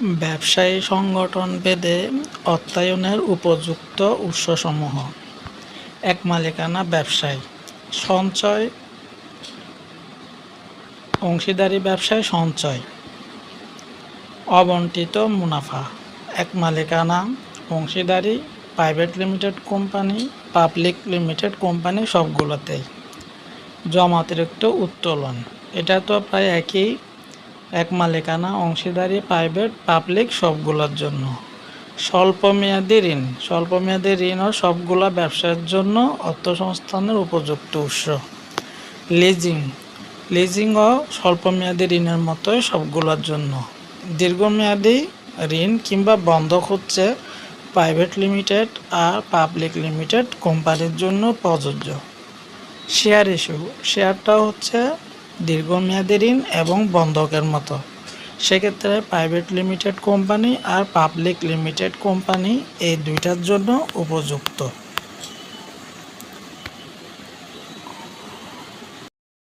ব্যবসায়ী সংগঠন ভেদে অর্থায়নের উপযুক্ত উৎসসমূহ: এক মালিকানা ব্যবসায় সঞ্চয়, অংশীদারি ব্যবসায় সঞ্চয়, অবন্টিত মুনাফা। এক মালিকানা, অংশীদারি, private limited company, public limited company সবগুলোতেই। জমাতিরিক্ত উত্তোলন, এটা তো প্রায় একই। এক মালিকানা, অংশীদারি, প্রাইভেট, পাবলিক সবগুলোর জন্য। স্বল্পমেয়াদী ঋণ, স্বল্পমেয়াদী ঋণও সবগুলা ব্যবসার জন্য অর্থসংস্থানের উপযুক্ত উৎস। লিজিং, লিজিংও স্বল্পমেয়াদী ঋণের মতোই সবগুলোর জন্য। দীর্ঘমেয়াদী ঋণ কিংবা বন্ধক হচ্ছে প্রাইভেট লিমিটেড আর পাবলিক লিমিটেড কোম্পানির জন্য প্রযোজ্য। শেয়ার ইস্যু, শেয়ারটা হচ্ছে দীর্ঘমেয়াদী ঋণ এবং বন্ধকের মতো। সেক্ষেত্রে প্রাইভেট লিমিটেড কোম্পানি আর পাবলিক লিমিটেড কোম্পানি এই দুইটার জন্য উপযুক্ত।